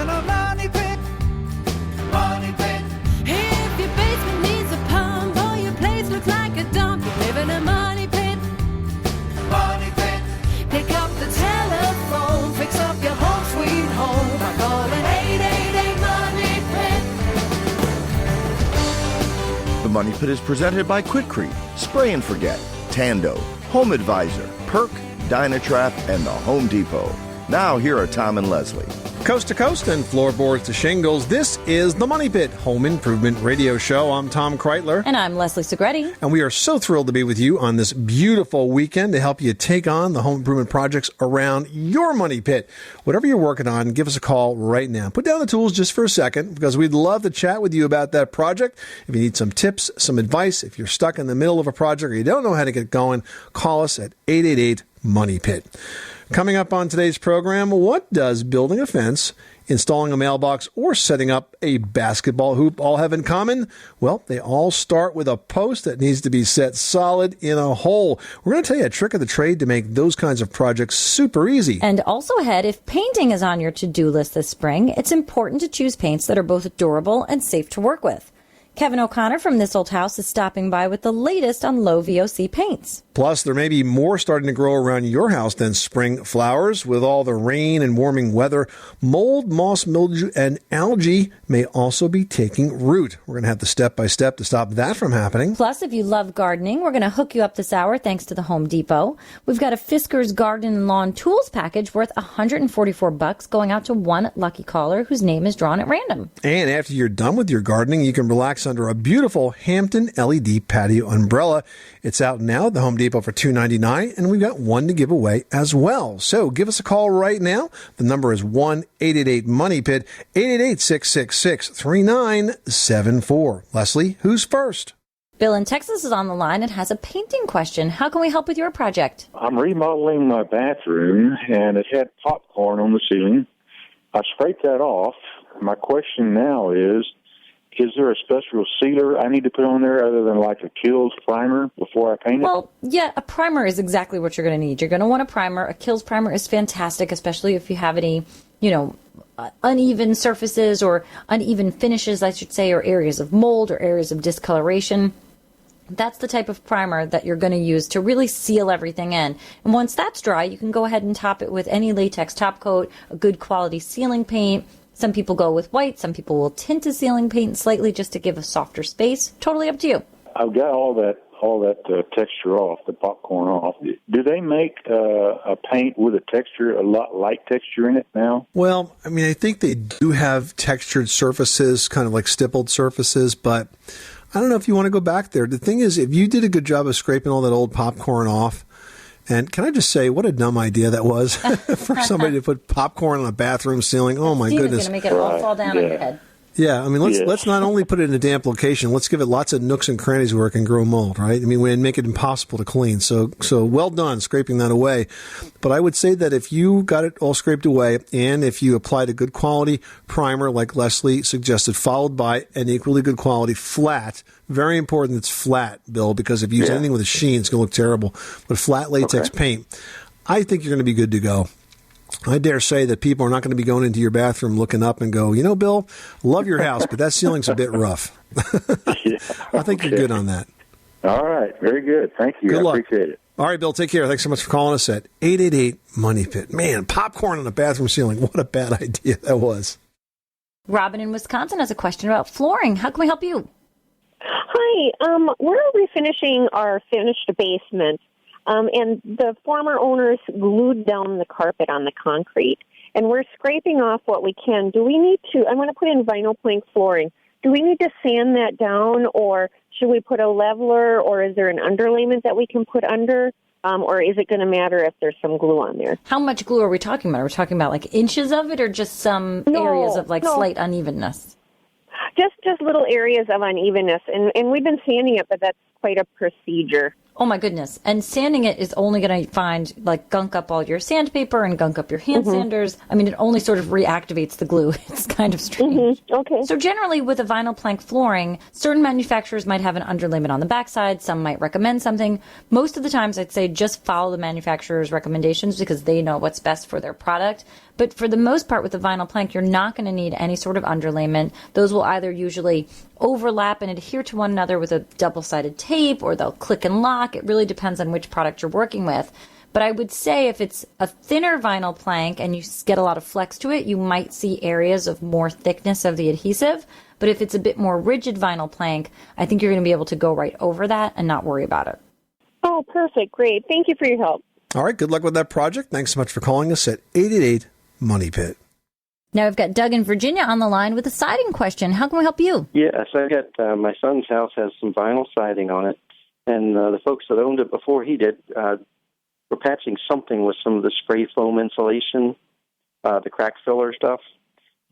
in a money pit. Money pit. If your basement needs a pump or your place looks like a dump, you live in a money pit. Money pit. Pick up the telephone, fix up your home sweet home by calling 888 Money Pit. The Money Pit is presented by Quikrete, Spray and Forget, Tando, Home Advisor, Perk, Dynatrap, and the Home Depot. Now here are Tom and Leslie. Coast to coast and floorboards to shingles, this is the Money Pit Home Improvement Radio Show. I'm Tom Kreitler. And I'm Leslie Segretti. And we are so thrilled to be with you on this beautiful weekend to help you take on the home improvement projects around your money pit. Whatever you're working on, give us a call right now. Put down the tools just for a second because we'd love to chat with you about that project. If you need some tips, some advice, if you're stuck in the middle of a project or you don't know how to get going, call us at 888-MONEY-PIT. Coming up on today's program, what does building a fence, installing a mailbox, or setting up a basketball hoop all have in common? Well, they all start with a post that needs to be set solid in a hole. We're going to tell you a trick of the trade to make those kinds of projects super easy. And also ahead, if painting is on your to-do list this spring, it's important to choose paints that are both durable and safe to work with. Kevin O'Connor from This Old House is stopping by with the latest on low VOC paints. Plus, there may be more starting to grow around your house than spring flowers. With all the rain and warming weather, mold, moss, mildew, and algae may also be taking root. We're going to have the step-by-step to stop that from happening. Plus, if you love gardening, we're going to hook you up this hour thanks to the Home Depot. We've got a Fisker's Garden and Lawn Tools package worth $144 going out to one lucky caller whose name is drawn at random. And after you're done with your gardening, you can relax under a beautiful Hampton LED patio umbrella. It's out now at the Home Depot for $2.99, and we've got one to give away as well. So give us a call right now. The number is 1-888-MONEY-PIT, 888-666-3974. Leslie, who's first? Bill in Texas is on the line and has a painting question. How can we help with your project? I'm remodeling my bathroom, and it had popcorn on the ceiling. I scraped that off. My question now is there a special sealer I need to put on there other than like a Kills primer before I paint it? Well, yeah, a primer is exactly what you're going to need. You're going to want a primer. A Kills primer is fantastic, especially if you have any, uneven surfaces or uneven finishes, I should say, or areas of mold or areas of discoloration. That's the type of primer that you're going to use to really seal everything in. And once that's dry, you can go ahead and top it with any latex top coat, a good quality sealing paint. Some people go with white. Some people will tint a ceiling paint slightly just to give a softer space. Totally up to you. I've got all that texture off, the popcorn off. Do they make a paint with a texture, a lot light texture in it now? Well, I think they do have textured surfaces, kind of like stippled surfaces, but I don't know if you want to go back there. The thing is, if you did a good job of scraping all that old popcorn off, and can I just say, what a dumb idea that was for somebody to put popcorn on a bathroom ceiling. Oh, my goodness. It's going to make it all fall down on your head. Yeah, let's not only put it in a damp location, let's give it lots of nooks and crannies where it can grow mold, right? We make it impossible to clean. So well done scraping that away. But I would say that if you got it all scraped away and if you applied a good quality primer like Leslie suggested, followed by an equally good quality flat, very important it's flat, Bill, because if you use anything with a sheen, it's going to look terrible. But flat latex paint, I think you're going to be good to go. I dare say that people are not going to be going into your bathroom looking up and go, Bill, love your house, but that ceiling's a bit rough. I think you're good on that. All right. Very good. Thank you. Good luck. Appreciate it. All right, Bill, take care. Thanks so much for calling us at 888-MONEY-PIT. Man, popcorn on a bathroom ceiling. What a bad idea that was. Robin in Wisconsin has a question about flooring. How can we help you? Hi. We're refinishing our finished basement. And the former owners glued down the carpet on the concrete, and we're scraping off what we can. Do we need to, I'm going to put in vinyl plank flooring. Do we need to sand that down, or should we put a leveler, or is there an underlayment that we can put under, or is it going to matter if there's some glue on there? How much glue are we talking about? Are we talking about like inches of it, or just some areas of slight unevenness? Just little areas of unevenness, and we've been sanding it, but that's quite a procedure. Oh my goodness. And sanding it is only going to find, like, gunk up all your sandpaper and gunk up your hand sanders. I mean, it only sort of reactivates the glue. It's kind of strange. Okay. So generally with a vinyl plank flooring, certain manufacturers might have an underlayment on the backside. Some might recommend something. Most of the times I'd say just follow the manufacturer's recommendations because they know what's best for their product. But for the most part with the vinyl plank, you're not going to need any sort of underlayment. Those will either usually overlap and adhere to one another with a double-sided tape, or they'll click and lock. It really depends on which product you're working with. But I would say if it's a thinner vinyl plank and you get a lot of flex to it, you might see areas of more thickness of the adhesive. But if it's a bit more rigid vinyl plank, I think you're going to be able to go right over that and not worry about it. Oh, perfect. Great. Thank you for your help. All right, good luck with that project. Thanks so much for calling us at 888 Money Pit. Now we've got Doug in Virginia on the line with a siding question. How can we help you? Yes, I got my son's house has some vinyl siding on it, and the folks that owned it before he did were patching something with some of the spray foam insulation, the crack filler stuff,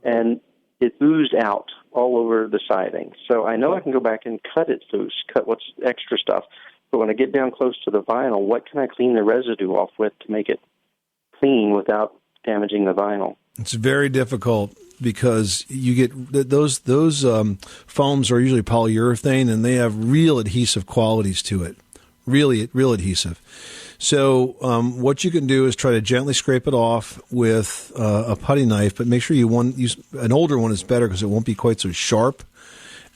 and it oozed out all over the siding. So I know I can go back and cut it loose, cut what's extra stuff, but when I get down close to the vinyl, what can I clean the residue off with to make it clean without damaging the vinyl? It's very difficult because you get those foams are usually polyurethane and they have real adhesive qualities to it, real adhesive. So what you can do is try to gently scrape it off with a putty knife, but make sure you use an older one is better because it won't be quite so sharp.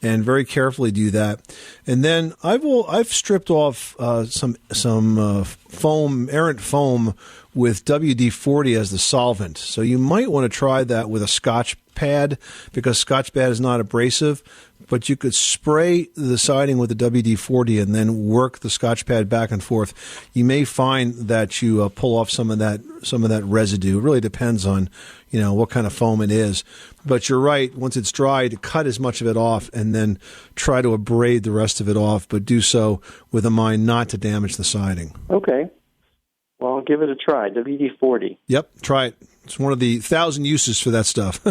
And very carefully do that. And then I've stripped off some foam, errant foam, with WD-40 as the solvent. So you might want to try that with a Scotch pad because Scotch pad is not abrasive. But you could spray the siding with the WD-40 and then work the Scotch pad back and forth. You may find that you pull off some of that residue. It really depends on what kind of foam it is. But you're right. Once it's dry, to cut as much of it off and then try to abrade the rest of it off, but do so with a mind not to damage the siding. Okay. Well, I'll give it a try. WD-40. Yep, try it. It's one of the 1,000 uses for that stuff.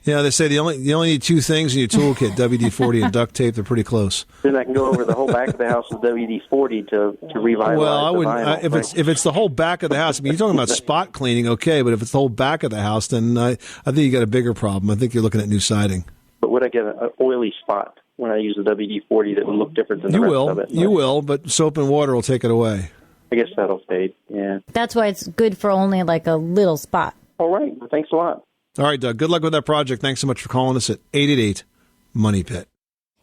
They say you only need two things in your toolkit: WD-40 and duct tape. They're pretty close. Then I can go over the whole back of the house with WD-40 to revitalize. Well, I wouldn't. If it's the whole back of the house, I mean, you're talking about spot cleaning, okay? But if it's the whole back of the house, then I think you got a bigger problem. I think you're looking at new siding. But would I get an oily spot when I use the WD-40 that would look different than the rest of it? You will, but soap and water will take it away. I guess that'll fade, yeah. That's why it's good for only like a little spot. All right. Well, thanks a lot. All right, Doug. Good luck with that project. Thanks so much for calling us at 888 Money Pit.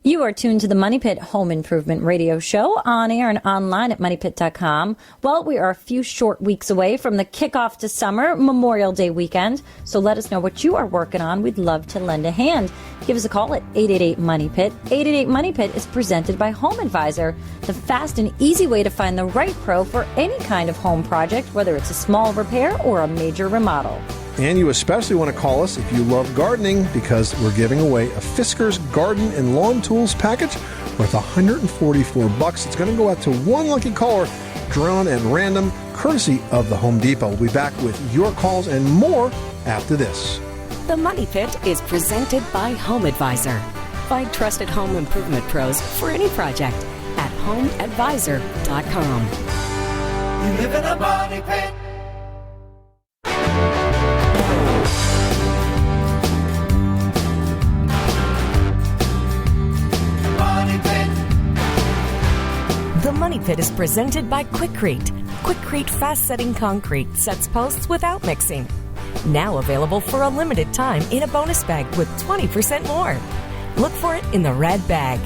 You are tuned to the Money Pit Home Improvement Radio Show on air and online at moneypit.com. Well, we are a few short weeks away from the kickoff to summer, Memorial Day weekend. So let us know what you are working on. We'd love to lend a hand. Give us a call at 888-MONEY-PIT. 888-MONEY-PIT is presented by Home Advisor, the fast and easy way to find the right pro for any kind of home project, whether it's a small repair or a major remodel. And you especially want to call us if you love gardening because we're giving away a Fisker's Garden and Lawn Tools package worth $144. It's going to go out to one lucky caller drawn at random, courtesy of the Home Depot. We'll be back with your calls and more after this. The Money Pit is presented by Home Advisor. Find trusted home improvement pros for any project at homeadvisor.com. You live in a money pit. Money pit. The Money Pit is presented by Quikrete. Quikrete fast-setting concrete sets posts without mixing. Now available for a limited time in a bonus bag with 20% more. Look for it in the red bag.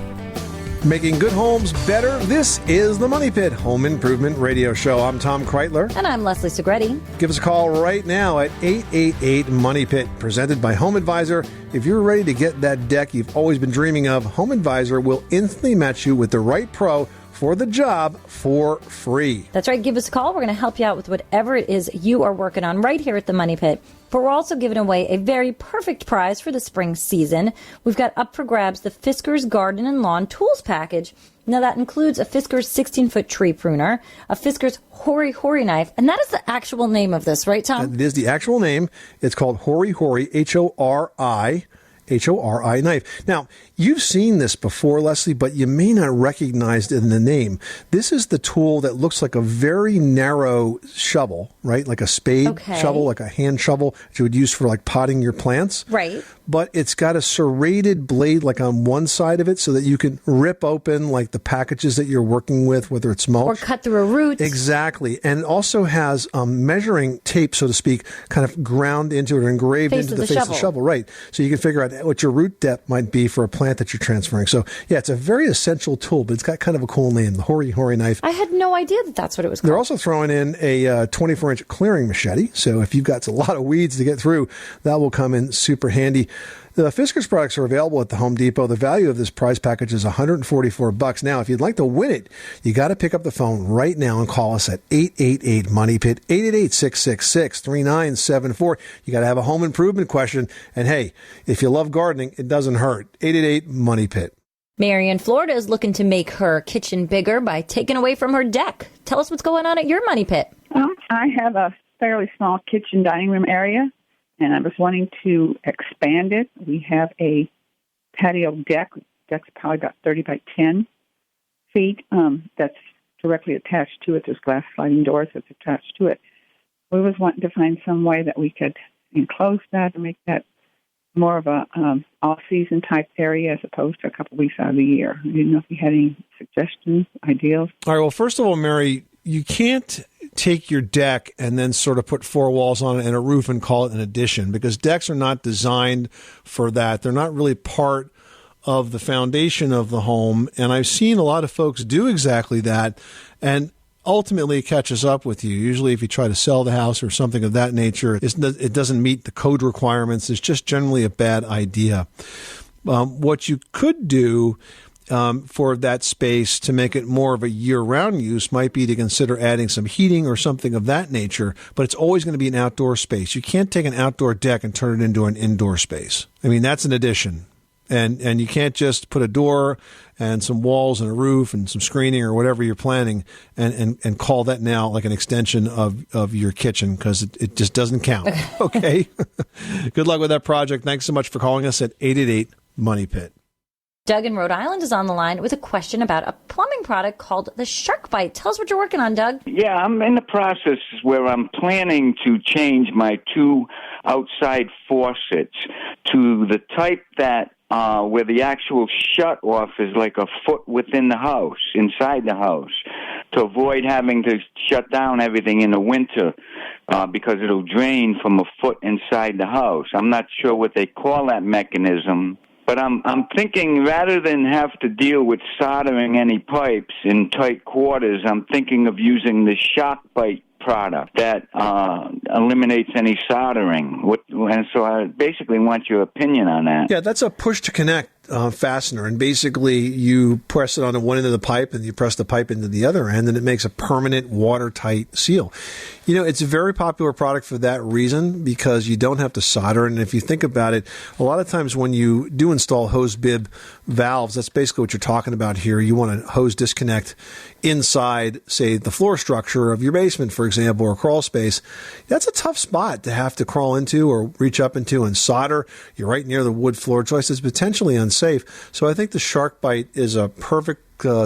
Making good homes better. This is the Money Pit Home Improvement Radio Show. I'm Tom Kreitler. And I'm Leslie Segretti. Give us a call right now at 888-MONEY-PIT, presented by Home Advisor. If you're ready to get that deck you've always been dreaming of, Home Advisor will instantly match you with the right pro for the job for free. That's right. Give us a call. We're going to help you out with whatever it is you are working on right here at the Money Pit. But we're also giving away a very perfect prize for the spring season. We've got up for grabs the Fisker's Garden and Lawn Tools package. Now, that includes a Fisker's 16-foot tree pruner, a Fisker's Hori Hori knife, and that is the actual name of this, right, Tom? It is the actual name. It's called Hori Hori, Hori, Hori knife. Now, you've seen this before, Leslie, but you may not recognize it in the name. This is the tool that looks like a very narrow shovel, right? Like a spade shovel, like a hand shovel that you would use for like potting your plants. Right. But it's got a serrated blade like on one side of it so that you can rip open like the packages that you're working with, whether it's mulch. Or cut through a root. Exactly. And it also has measuring tape, so to speak, kind of ground into it or engraved into the face of the shovel. Right. So you can figure out what your root depth might be for a plant that you're transferring. So, yeah, it's a very essential tool, but it's got kind of a cool name, the Hori knife. I had no idea that that's what it was called. They're also throwing in a 24-inch clearing machete. So if you've got a lot of weeds to get through, that will come in super handy. The Fiskars products are available at the Home Depot. The value of this prize package is $144. Now, if you'd like to win it, you got to pick up the phone right now and call us at 888-MONEY-PIT, 888-666-3974. You got to have a home improvement question. And hey, if you love gardening, it doesn't hurt. 888-MONEY-PIT. Mary in Florida is looking to make her kitchen bigger by taking away from her deck. Tell us what's going on at your money pit. I have a fairly small kitchen dining room area, and I was wanting to expand it. We have a patio deck. The deck's probably about 30 by 10 feet. That's directly attached to it. There's glass sliding doors that's attached to it. We was wanting to find some way that we could enclose that and make that more of a all-season type area as opposed to a couple weeks out of the year. I didn't know if you had any suggestions, ideas. All right. Well, first of all, Mary, you can't take your deck and then sort of put four walls on it and a roof and call it an addition, because decks are not designed for that. They're not really part of the foundation of the home. And I've seen a lot of folks do exactly that. And ultimately, it catches up with you. Usually, if you try to sell the house or something of that nature, it doesn't meet the code requirements. It's just generally a bad idea. What you could do for that space to make it more of a year-round use might be to consider adding some heating or something of that nature, but it's always going to be an outdoor space. You can't take an outdoor deck and turn it into an indoor space. I mean, that's an addition. And you can't just put a door and some walls and a roof and some screening or whatever you're planning and call that now like an extension of your kitchen, because it just doesn't count. Okay? Good luck with that project. Thanks so much for calling us at 888-MONEY-PIT. Doug in Rhode Island is on the line with a question about a plumbing product called the Shark Bite. Tell us what you're working on, Doug. Yeah, I'm in the process where I'm planning to change my two outside faucets to the type that where the actual shut-off is like a foot within the house, inside the house, to avoid having to shut down everything in the winter because it'll drain from a foot inside the house. I'm not sure what they call that mechanism. But I'm thinking, rather than have to deal with soldering any pipes in tight quarters, I'm thinking of using the Shark Bite product that eliminates any soldering. And so I basically want your opinion on that. Yeah, that's a push-to-connect fastener, and basically you press it onto one end of the pipe and you press the pipe into the other end, and it makes a permanent watertight seal. You know, it's a very popular product for that reason, because you don't have to solder. And if you think about it, a lot of times when you do install hose bib valves, that's basically what you're talking about here. You want a hose disconnect inside, say, the floor structure of your basement, for example, or crawl space. That's a tough spot to have to crawl into or reach up into and solder. You're right near the wood floor joist. It's potentially unsafe. So I think the Shark Bite is a perfect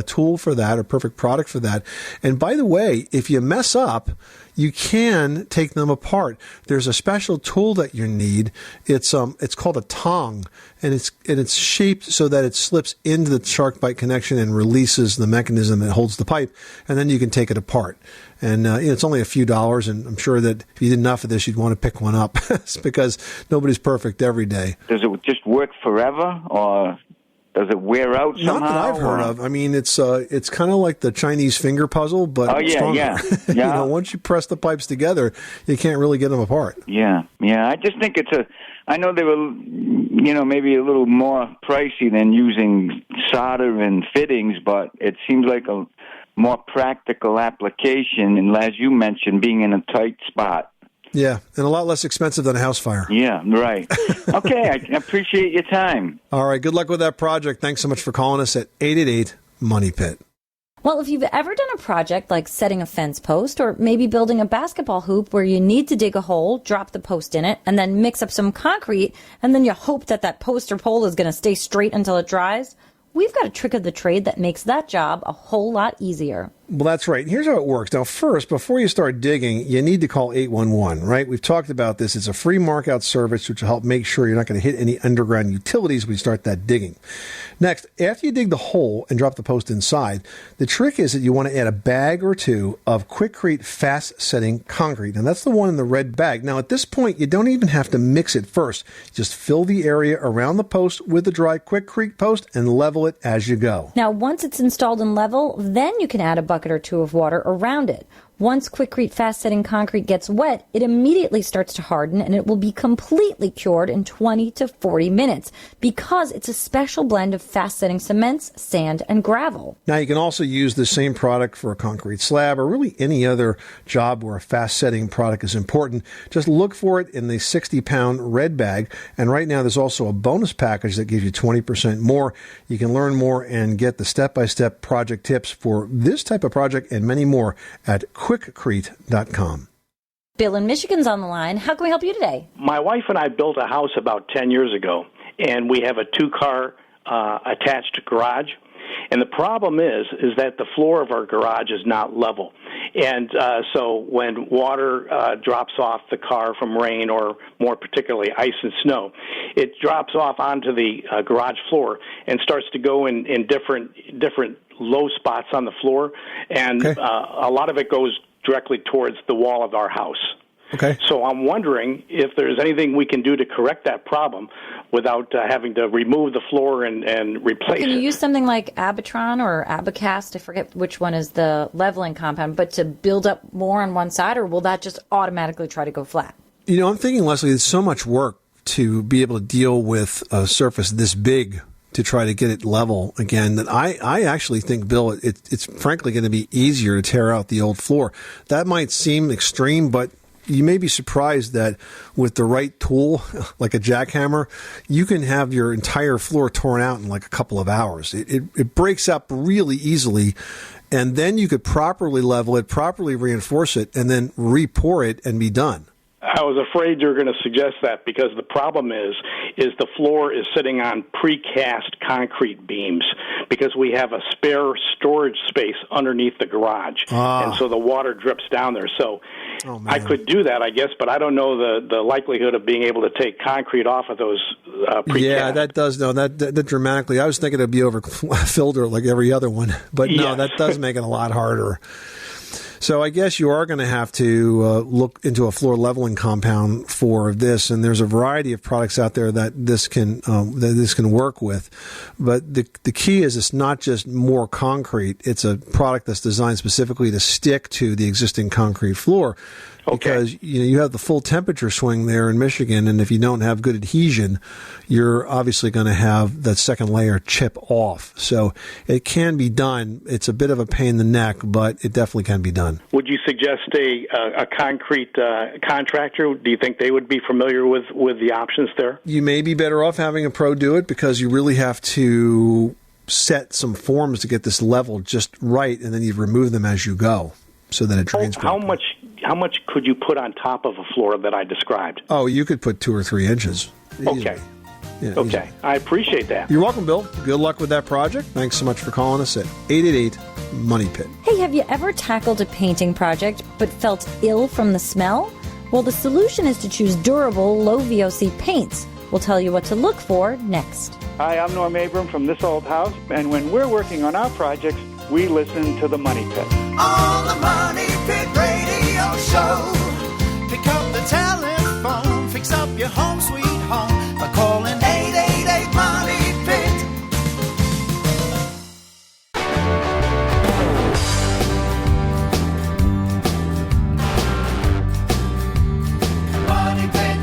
tool for that, or perfect product for that. And by the way, if you mess up, you can take them apart. There's a special tool that you need. It's called a tong, and it's shaped so that it slips into the Shark Bite connection and releases the mechanism that holds the pipe, and then you can take it apart. And it's only a few dollars, and I'm sure that if you did enough of this, you'd want to pick one up because nobody's perfect every day. Does it just work forever, or does it wear out somehow? Not that I've heard of. I mean, it's kind of like the Chinese finger puzzle, but stronger. Yeah. You know, once you press the pipes together, you can't really get them apart. Yeah. I just think I know they were, maybe a little more pricey than using solder and fittings, but it seems like a more practical application, and as you mentioned, being in a tight spot. Yeah, and a lot less expensive than a house fire. Yeah, right. Okay, I appreciate your time. All right, good luck with that project. Thanks so much for calling us at 888-MONEY-PIT. Well, if you've ever done a project like setting a fence post or maybe building a basketball hoop where you need to dig a hole, drop the post in it, and then mix up some concrete, and then you hope that that post or pole is going to stay straight until it dries, we've got a trick of the trade that makes that job a whole lot easier. Well, that's right. Here's how it works. Now, first, before you start digging, you need to call 811, right? We've talked about this. It's a free mark-out service which will help make sure you're not going to hit any underground utilities when you start that digging. Next, after you dig the hole and drop the post inside, the trick is that you want to add a bag or two of Quikrete fast-setting concrete. And that's the one in the red bag. Now, at this point, you don't even have to mix it first. Just fill the area around the post with the dry Quikrete post and level it as you go. Now, once it's installed and level, then you can add a bucket or two of water around it. Once Quikrete fast-setting concrete gets wet, it immediately starts to harden and it will be completely cured in 20 to 40 minutes because it's a special blend of fast-setting cements, sand, and gravel. Now, you can also use the same product for a concrete slab or really any other job where a fast-setting product is important. Just look for it in the 60-pound red bag. And right now, there's also a bonus package that gives you 20% more. You can learn more and get the step-by-step project tips for this type of project and many more at Quikrete.com. Bill in Michigan's on the line. How can we help you today? My wife and I built a house about 10 years ago, and we have a two-car attached garage. And the problem is that the floor of our garage is not level. And so when water drops off the car from rain or more particularly ice and snow, it drops off onto the garage floor and starts to go in different low spots on the floor. And a lot of it goes directly towards the wall of our house. Okay. So I'm wondering if there's anything we can do to correct that problem without having to remove the floor and replace it. Can you use something like Abitron or Abicast? I forget which one is the leveling compound, but to build up more on one side, or will that just automatically try to go flat? You know, I'm thinking, Leslie, it's so much work to be able to deal with a surface this big to try to get it level again that I actually think, Bill, it's frankly going to be easier to tear out the old floor. That might seem extreme, but you may be surprised that with the right tool, like a jackhammer, you can have your entire floor torn out in like a couple of hours. It breaks up really easily, and then you could properly level it, properly reinforce it, and then re-pour it and be done. I was afraid you were going to suggest that because the problem is the floor is sitting on precast concrete beams because we have a spare storage space underneath the garage. And so the water drips down there. So I could do that, I guess, but I don't know the likelihood of being able to take concrete off of those precast. Yeah, that does, no, that dramatically. I was thinking it'd be over filter like every other one, but no, that does make it a lot harder. So I guess you are going to have to look into a floor leveling compound for this, and there's a variety of products out there that this can work with. But the key is it's not just more concrete; it's a product that's designed specifically to stick to the existing concrete floor. Because you have the full temperature swing there in Michigan, and if you don't have good adhesion, you're obviously going to have that second layer chip off. So it can be done. It's a bit of a pain in the neck, but it definitely can be done. Would you suggest a concrete contractor? Do you think they would be familiar with the options there? You may be better off having a pro do it because you really have to set some forms to get this level just right, and then you remove them as you go so that it drains properly. How much could you put on top of a floor that I described? Oh, you could put 2 or 3 inches. Okay. Yeah, okay. Easily. I appreciate that. You're welcome, Bill. Good luck with that project. Thanks so much for calling us at 888-MONEY-PIT. Hey, have you ever tackled a painting project but felt ill from the smell? Well, the solution is to choose durable, low VOC paints. We'll tell you what to look for next. Hi, I'm Norm Abram from This Old House, and when we're working on our projects, we listen to the Money Pit. On the Money Pit Radio Show. Pick up the telephone, fix up your home sweet home by calling 888-MONEY-PIT. Money Pit.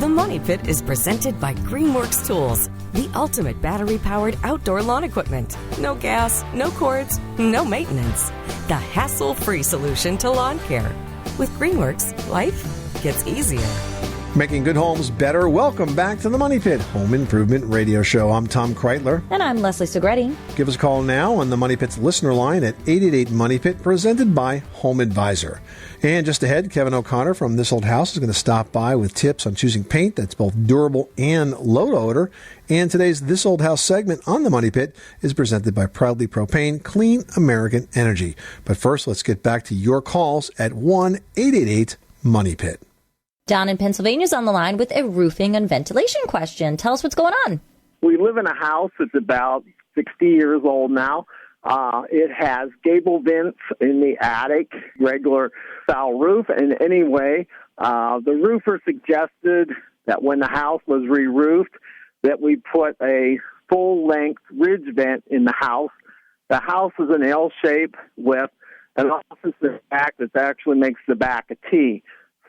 The Money Pit is presented by Greenworks Tools, the ultimate battery-powered outdoor lawn equipment. No gas, no cords, no maintenance. The hassle-free solution to lawn care. With Greenworks, life gets easier. Making good homes better. Welcome back to the Money Pit Home Improvement Radio Show. I'm Tom Kreitler. And I'm Leslie Segretti. Give us a call now on the Money Pit's listener line at 888-MONEY-PIT, presented by Home Advisor. And just ahead, Kevin O'Connor from This Old House is going to stop by with tips on choosing paint that's both durable and low odor. And today's This Old House segment on the Money Pit is presented by Proudly Propane, Clean American Energy. But first, let's get back to your calls at 1-888-MONEY-PIT. Don in Pennsylvania is on the line with a roofing and ventilation question. Tell us what's going on. We live in a house that's about 60 years old now. It has gable vents in the attic, regular style roof. And anyway, the roofer suggested that when the house was re-roofed, that we put a full-length ridge vent in the house. The house is an L shape with an office in the back that actually makes the back a T.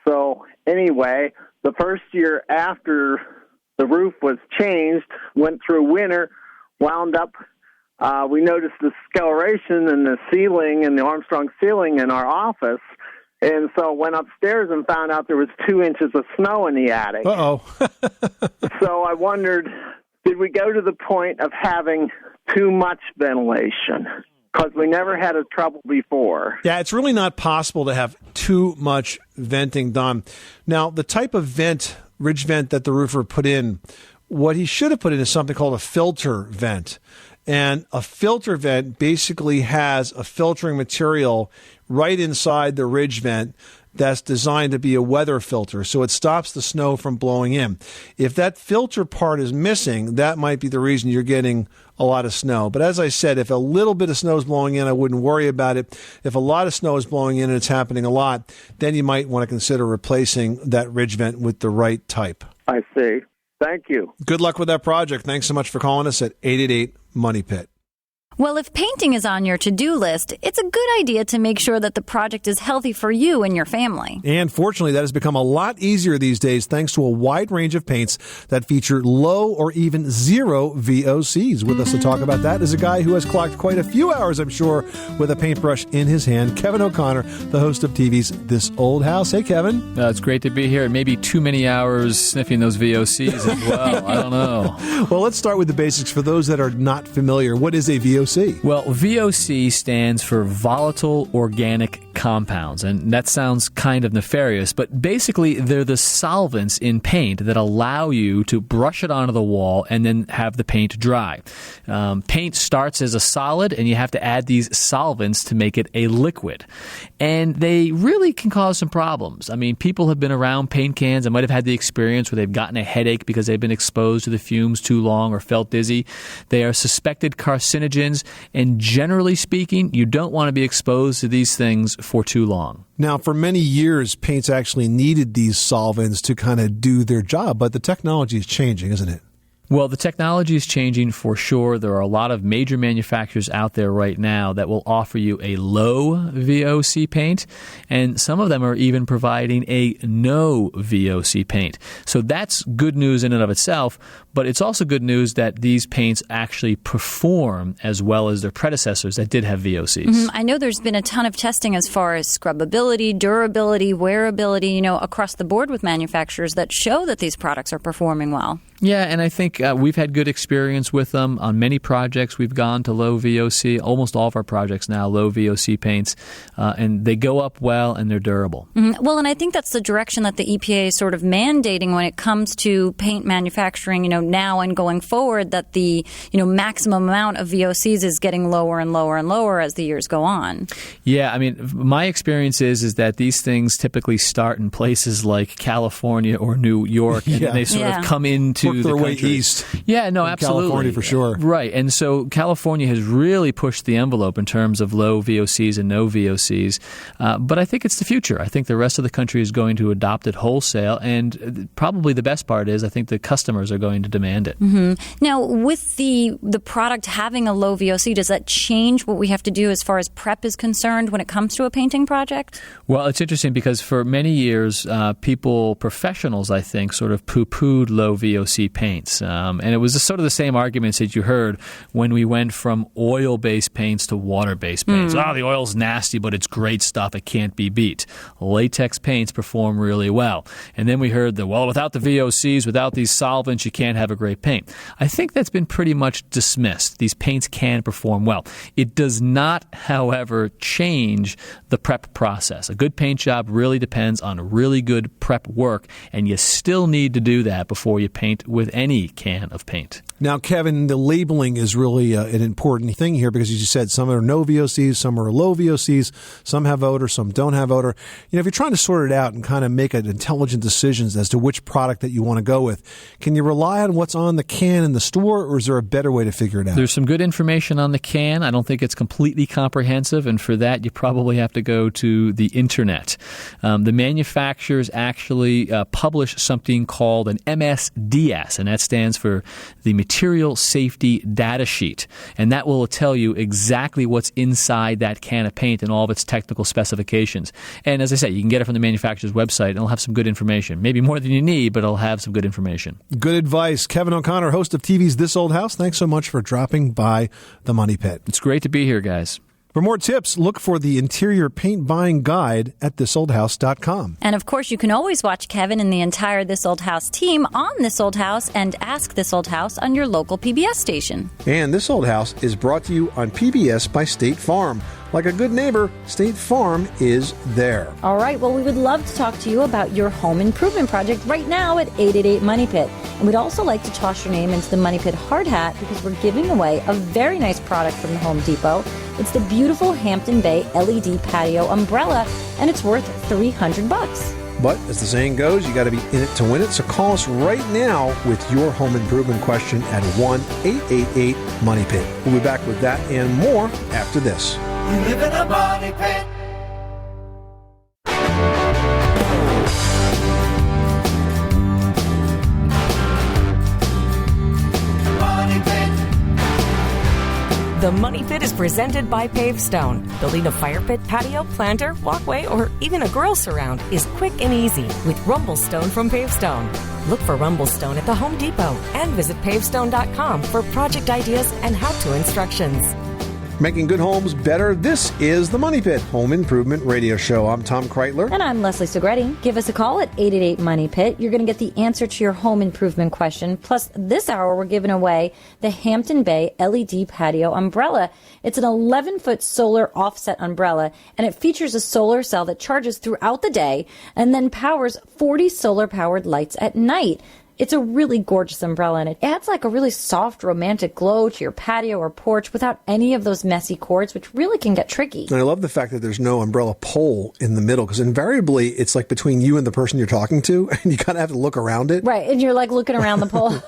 So anyway, the first year after the roof was changed, went through winter, wound up, we noticed the scaleration in the ceiling, in the Armstrong ceiling in our office. And so went upstairs and found out there was 2 inches of snow in the attic. Uh-oh. So I wondered, did we go to the point of having too much ventilation? Because we never had a trouble before. Yeah, it's really not possible to have too much venting done. Now, the type of vent, ridge vent that the roofer put in, what he should have put in is something called a filter vent. And a filter vent basically has a filtering material right inside the ridge vent that's designed to be a weather filter, so it stops the snow from blowing in. If that filter part is missing, that might be the reason you're getting a lot of snow. But as I said, if a little bit of snow is blowing in, I wouldn't worry about it. If a lot of snow is blowing in and it's happening a lot, then you might want to consider replacing that ridge vent with the right type. I see. Thank you. Good luck with that project. Thanks so much for calling us at 888-MONEY-PIT. Well, if painting is on your to-do list, it's a good idea to make sure that the project is healthy for you and your family. And fortunately, that has become a lot easier these days thanks to a wide range of paints that feature low or even zero VOCs. With us to talk about that is a guy who has clocked quite a few hours, I'm sure, with a paintbrush in his hand, Kevin O'Connor, the host of TV's This Old House. Hey, Kevin. It's great to be here. Maybe too many hours sniffing those VOCs as well. I don't know. Well, let's start with the basics for those that are not familiar. What is a VOC? Well, VOC stands for volatile organic compounds, and that sounds kind of nefarious, but basically they're the solvents in paint that allow you to brush it onto the wall and then have the paint dry. Paint starts as a solid, and you have to add these solvents to make it a liquid. And they really can cause some problems. I mean, people have been around paint cans and might have had the experience where they've gotten a headache because they've been exposed to the fumes too long or felt dizzy. They are suspected carcinogens, and generally speaking, you don't want to be exposed to these things for too long. Now, for many years, paints actually needed these solvents to kind of do their job, but the technology is changing, isn't it? Well, the technology is changing for sure. There are a lot of major manufacturers out there right now that will offer you a low VOC paint, and some of them are even providing a no VOC paint. So that's good news in and of itself, but it's also good news that these paints actually perform as well as their predecessors that did have VOCs. Mm-hmm. I know there's been a ton of testing as far as scrubbability, durability, wearability, across the board with manufacturers that show that these products are performing well. Yeah, and I think we've had good experience with them on many projects. We've gone to low VOC, almost all of our projects now, low VOC paints, and they go up well and they're durable. Mm-hmm. Well, and I think that's the direction that the EPA is sort of mandating when it comes to paint manufacturing, now and going forward, that the, maximum amount of VOCs is getting lower and lower and lower as the years go on. Yeah, I mean, my experience is that these things typically start in places like California or New York, and they sort of come into work their the way country. east. Yeah, no, absolutely. California for sure. Right. And so California has really pushed the envelope in terms of low VOCs and no VOCs. But I think it's the future. I think the rest of the country is going to adopt it wholesale. And probably the best part is I think the customers are going to demand it. Mm-hmm. Now, with the product having a low VOC, does that change what we have to do as far as prep is concerned when it comes to a painting project? Well, it's interesting because for many years, professionals, I think, sort of poo-pooed low VOC paints. And it was sort of the same arguments that you heard when we went from oil-based paints to water-based paints. Oh, the oil's nasty, but it's great stuff. It can't be beat. Latex paints perform really well. And then we heard that, well, without the VOCs, without these solvents, you can't have a great paint. I think that's been pretty much dismissed. These paints can perform well. It does not, however, change the prep process. A good paint job really depends on really good prep work, and you still need to do that before you paint with any can of paint. Now, Kevin, the labeling is really an important thing here because, as you said, some are no VOCs, some are low VOCs, some have odor, some don't have odor. You know, if you're trying to sort it out and kind of make an intelligent decisions as to which product that you want to go with, can you rely on what's on the can in the store, or is there a better way to figure it out? There's some good information on the can. I don't think it's completely comprehensive, and for that, you probably have to go to the internet. The manufacturers actually publish something called an MSDS, and that stands for the Material Safety Data Sheet, and that will tell you exactly what's inside that can of paint and all of its technical specifications. And as I say, you can get it from the manufacturer's website, and it'll have some good information. Maybe more than you need, but it'll have some good information. Good advice. Kevin O'Connor, host of TV's This Old House, thanks so much for dropping by the Money Pit. It's great to be here, guys. For more tips, look for the Interior Paint Buying Guide at thisoldhouse.com. And of course, you can always watch Kevin and the entire This Old House team on This Old House and Ask This Old House on your local PBS station. And This Old House is brought to you on PBS by State Farm. Like a good neighbor, State Farm is there. All right, well, we would love to talk to you about your home improvement project right now at 888 Money Pit. And we'd also like to toss your name into the Money Pit hard hat because we're giving away a very nice product from the Home Depot. It's the beautiful Hampton Bay LED patio umbrella, and it's worth $300. But as the saying goes, you got to be in it to win it. So call us right now with your home improvement question at 1-888-MONEY-PIT. We'll be back with that and more after this. You live in a money pit. Money pit. The Money Pit is presented by Pavestone. Building a fire pit, patio, planter, walkway, or even a grill surround is quick and easy with Rumblestone from Pavestone. Look for Rumblestone at the Home Depot and visit pavestone.com for project ideas and how-to instructions. Making good homes better. This is the Money Pit Home Improvement Radio Show. I'm Tom Kreitler. And I'm Leslie Segretti. Give us a call at 888-MONEY-PIT. You're going to get the answer to your home improvement question. Plus, this hour, we're giving away the Hampton Bay LED patio umbrella. It's an 11-foot solar offset umbrella, and it features a solar cell that charges throughout the day and then powers 40 solar-powered lights at night. It's a really gorgeous umbrella, and it adds like a really soft, romantic glow to your patio or porch without any of those messy cords, which really can get tricky. And I love the fact that there's no umbrella pole in the middle, because invariably it's like between you and the person you're talking to, and you kind of have to look around it. Right, and you're like looking around the pole.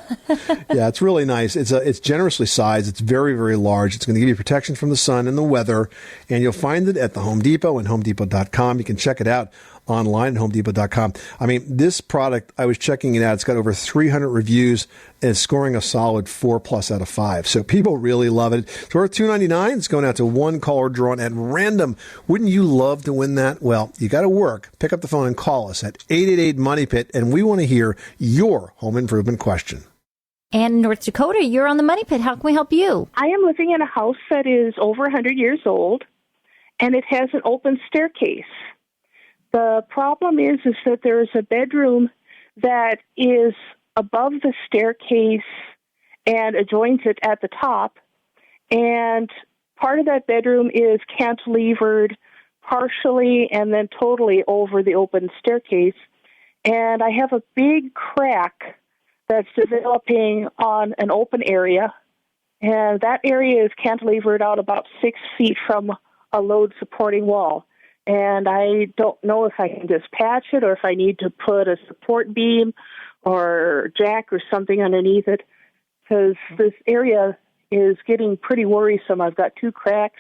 Yeah, it's really nice. It's generously sized. It's very, very large. It's going to give you protection from the sun and the weather, and you'll find it at the Home Depot and HomeDepot.com. You can check it out online at HomeDepot.com. I mean, this product, I was checking it out. It's got over 300 reviews and it's scoring a solid 4+ out of 5. So people really love it. It's worth $2.99. It's going out to one caller drawn at random. Wouldn't you love to win that? Well, you got to work. Pick up the phone and call us at 888-MONEY-PIT, and we want to hear your home improvement question. And in North Dakota, you're on the Money Pit. How can we help you? I am living in a house that is over 100 years old, and it has an open staircase. The problem is that there is a bedroom that is above the staircase and adjoins it at the top, and part of that bedroom is cantilevered partially and then totally over the open staircase, and I have a big crack that's developing on an open area, and that area is cantilevered out about 6 feet from a load-supporting wall. And I don't know if I can just patch it or if I need to put a support beam or jack or something underneath it, because this area is getting pretty worrisome. I've got 2 cracks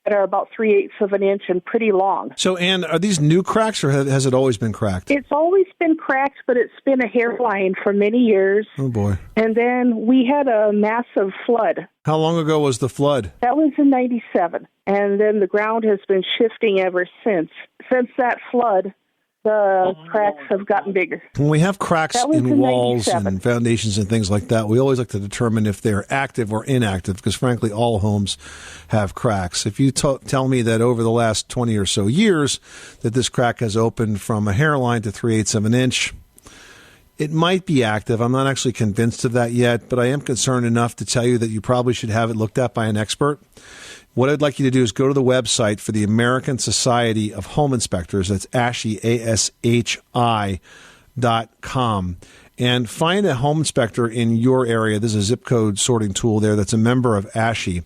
that are about 3/8 of an inch and pretty long. So, Ann, are these new cracks, or has it always been cracked? It's always been cracked, but it's been a hairline for many years. Oh, boy. And then we had a massive flood. How long ago was the flood? That was in 97. And then the ground has been shifting ever since. Since that flood, the cracks have gotten bigger. When we have cracks That was in in walls 97. and foundations and things like that, we always like to determine if they're active or inactive because, frankly, all homes have cracks. If you tell me that over the last 20 or so years that this crack has opened from a hairline to 3/8 of an inch, it might be active. I'm not actually convinced of that yet, but I am concerned enough to tell you that you probably should have it looked at by an expert. What I'd like you to do is go to the website for the American Society of Home Inspectors. That's ASHI, ASHI.com. And find a home inspector in your area. There's a zip code sorting tool there that's a member of ASHI.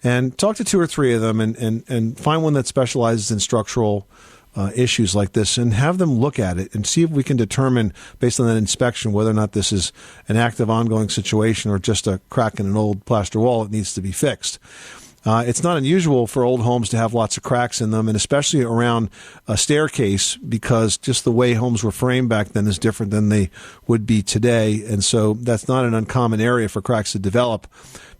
And talk to 2 or 3 of them and find one that specializes in structural issues like this and have them look at it and see if we can determine, based on that inspection, whether or not this is an active, ongoing situation or just a crack in an old plaster wall that needs to be fixed. It's not unusual for old homes to have lots of cracks in them, and especially around a staircase, because just the way homes were framed back then is different than they would be today. And so that's not an uncommon area for cracks to develop.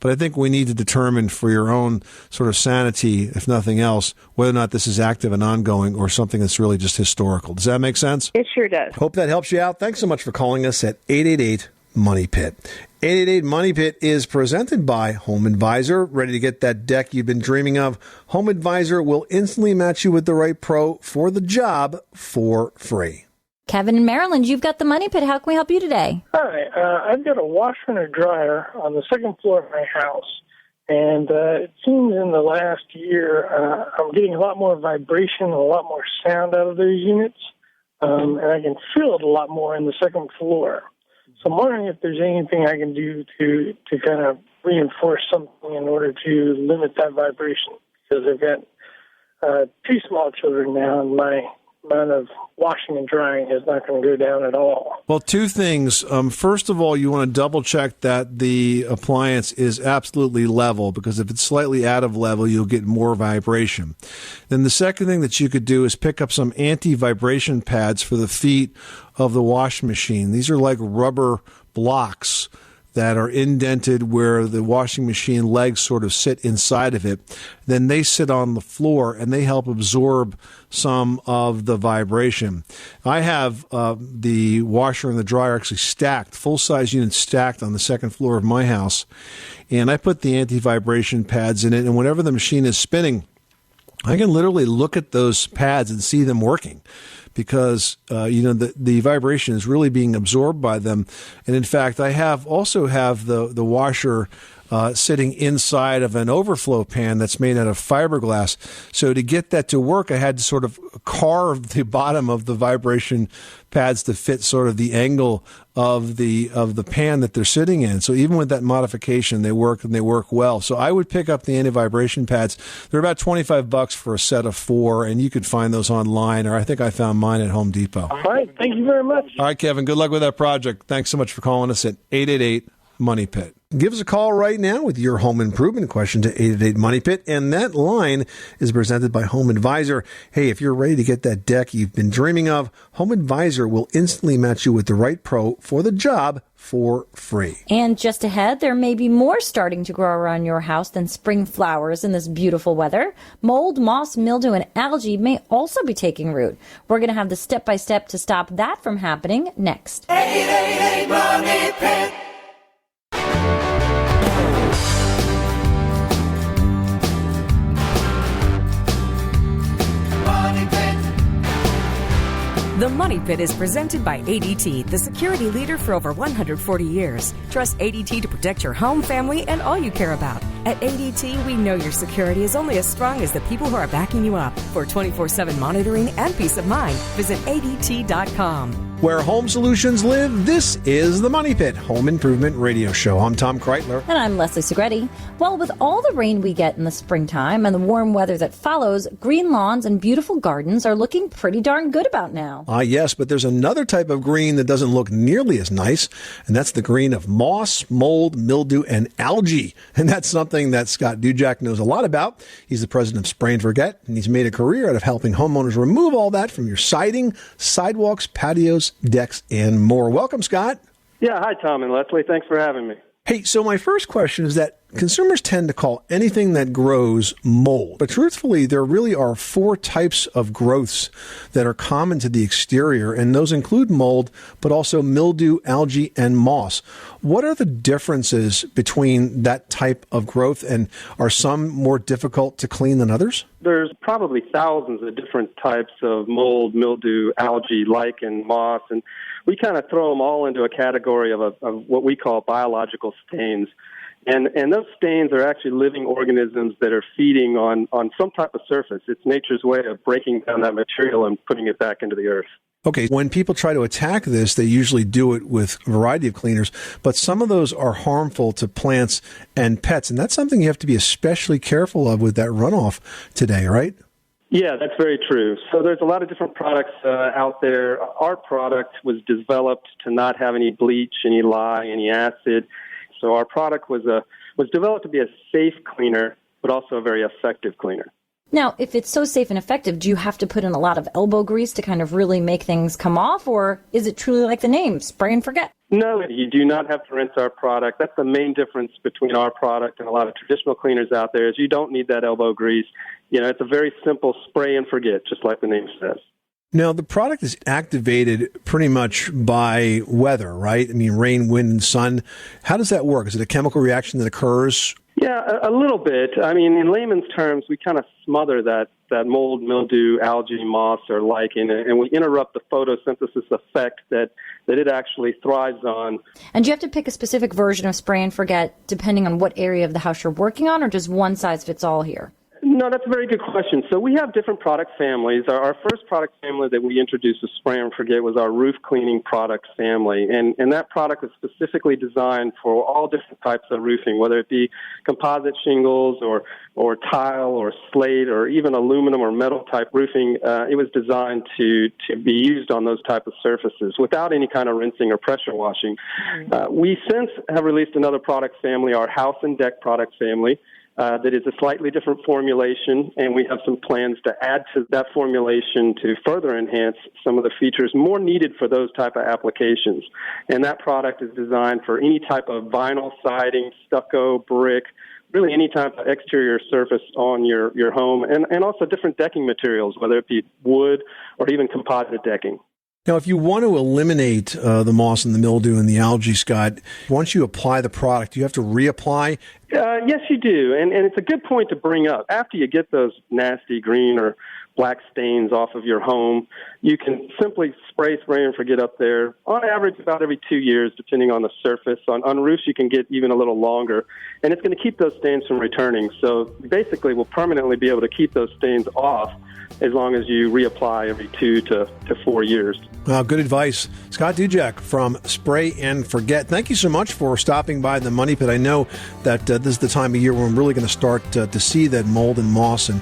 But I think we need to determine for your own sort of sanity, if nothing else, whether or not this is active and ongoing or something that's really just historical. Does that make sense? It sure does. Hope that helps you out. Thanks so much for calling us at 888 Money Pit. 888 Money Pit is presented by Home Advisor. Ready to get that deck you've been dreaming of? Home Advisor will instantly match you with the right pro for the job for free. Kevin in Maryland, you've got the Money Pit. How can we help you today? Hi, I've got a washer and a dryer on the second floor of my house, and it seems in the last year I'm getting a lot more vibration and a lot more sound out of those units, and I can feel it a lot more in the second floor. So I'm wondering if there's anything I can do to kind of reinforce something in order to limit that vibration, because I've got 2 small children now, and my amount of washing and drying is not going to go down at all. Well, 2 things. First of all, you want to double check that the appliance is absolutely level, because if it's slightly out of level, you'll get more vibration. Then the second thing that you could do is pick up some anti-vibration pads for the feet of the washing machine. These are like rubber blocks that are indented where the washing machine legs sort of sit inside of it. Then they sit on the floor and they help absorb some of the vibration. I have the washer and the dryer actually stacked, full-size units stacked on the second floor of my house. And I put the anti-vibration pads in it, and whenever the machine is spinning, I can literally look at those pads and see them working, because the vibration is really being absorbed by them. And in fact, I also have the washer sitting inside of an overflow pan that's made out of fiberglass. So to get that to work, I had to sort of carve the bottom of the vibration pads to fit sort of the angle of the pan that they're sitting in. So even with that modification, they work, and they work well. So I would pick up the anti-vibration pads. They're about $25 for a set of 4, and you could find those online, or I think I found mine at Home Depot. All right. Thank you very much. All right, Kevin. Good luck with that project. Thanks so much for calling us at 888 Money Pit. Give us a call right now with your home improvement question to 888 Money Pit, and that line is presented by Home Advisor. Hey, if you're ready to get that deck you've been dreaming of, Home Advisor will instantly match you with the right pro for the job for free. And just ahead, there may be more starting to grow around your house than spring flowers in this beautiful weather. Mold, moss, mildew, and algae may also be taking root. We're going to have the step-by-step to stop that from happening next. 888 Money Pit. The Money Pit is presented by ADT, the security leader for over 140 years. Trust ADT to protect your home, family, and all you care about. At ADT, we know your security is only as strong as the people who are backing you up. For 24/7 monitoring and peace of mind, visit ADT.com. Where home solutions live, this is the Money Pit Home Improvement Radio Show. I'm Tom Kreitler. And I'm Leslie Segretti. Well, with all the rain we get in the springtime and the warm weather that follows, green lawns and beautiful gardens are looking pretty darn good about now. Yes, but there's another type of green that doesn't look nearly as nice, and that's the green of moss, mold, mildew, and algae. And that's something that Scott Dujak knows a lot about. He's the president of Spray and Forget, and he's made a career out of helping homeowners remove all that from your siding, sidewalks, patios, decks, and more. Welcome, Scott. Yeah, hi, Tom and Leslie. Thanks for having me. Hey, so my first question is that Consumers tend to call anything that grows mold, but truthfully, there really are 4 types of growths that are common to the exterior, and those include mold, but also mildew, algae, and moss. What are the differences between that type of growth, and are some more difficult to clean than others? There's probably thousands of different types of mold, mildew, algae, lichen, moss, and we kind of throw them all into a category of what we call biological stains. And those stains are actually living organisms that are feeding on some type of surface. It's nature's way of breaking down that material and putting it back into the earth. Okay, when people try to attack this, they usually do it with a variety of cleaners, but some of those are harmful to plants and pets, and that's something you have to be especially careful of with that runoff today, right? Yeah, that's very true. So there's a lot of different products out there. Our product was developed to not have any bleach, any lye, any acid. So our product was developed to be a safe cleaner, but also a very effective cleaner. Now, if it's so safe and effective, do you have to put in a lot of elbow grease to kind of really make things come off, or is it truly like the name, spray and forget? No, you do not have to rinse our product. That's the main difference between our product and a lot of traditional cleaners out there is you don't need that elbow grease. You know, it's a very simple spray and forget, just like the name says. Now, the product is activated pretty much by weather, right? I mean, rain, wind, and sun. How does that work? Is it a chemical reaction that occurs? Yeah, a little bit. I mean, in layman's terms, we kind of smother that mold, mildew, algae, moss, or lichen, and we interrupt the photosynthesis effect that it actually thrives on. And do you have to pick a specific version of spray and forget depending on what area of the house you're working on, or does one size fits all here? No, that's a very good question. So we have different product families. Our first product family that we introduced with Spray and Forget was our roof cleaning product family. And that product was specifically designed for all different types of roofing, whether it be composite shingles or tile or slate or even aluminum or metal type roofing. It was designed to be used on those type of surfaces without any kind of rinsing or pressure washing. We since have released another product family, our house and deck product family. That is a slightly different formulation, and we have some plans to add to that formulation to further enhance some of the features more needed for those type of applications. And that product is designed for any type of vinyl siding, stucco, brick, really any type of exterior surface on your home, and also different decking materials, whether it be wood or even composite decking. Now, if you want to eliminate the moss and the mildew and the algae, Scott, once you apply the product, do you have to reapply? Yes, you do. And it's a good point to bring up. After you get those nasty green or black stains off of your home, you can simply spray and forget up there, on average about every 2 years, depending on the surface. On roofs, you can get even a little longer. And it's going to keep those stains from returning. So basically, we'll permanently be able to keep those stains off as long as you reapply every 2 to 4 years. Good advice. Scott Dujak from Spray and Forget. Thank you so much for stopping by the Money Pit. I know that this is the time of year where I'm really going to start to see that mold and moss and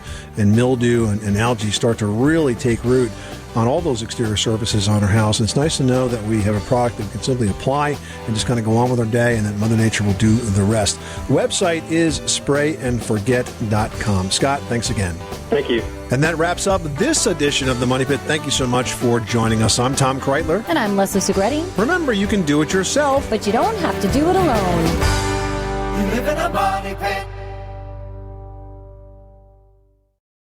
mildew and algae start to really take root on all those exterior surfaces on our house. And it's nice to know that we have a product that we can simply apply and just kind of go on with our day, and that Mother Nature will do the rest. The website is sprayandforget.com. Scott, thanks again. Thank you. And that wraps up this edition of the Money Pit. Thank you so much for joining us. I'm Tom Kreitler. And I'm Leslie Segretti. Remember, you can do it yourself, but you don't have to do it alone. You live in a money pit.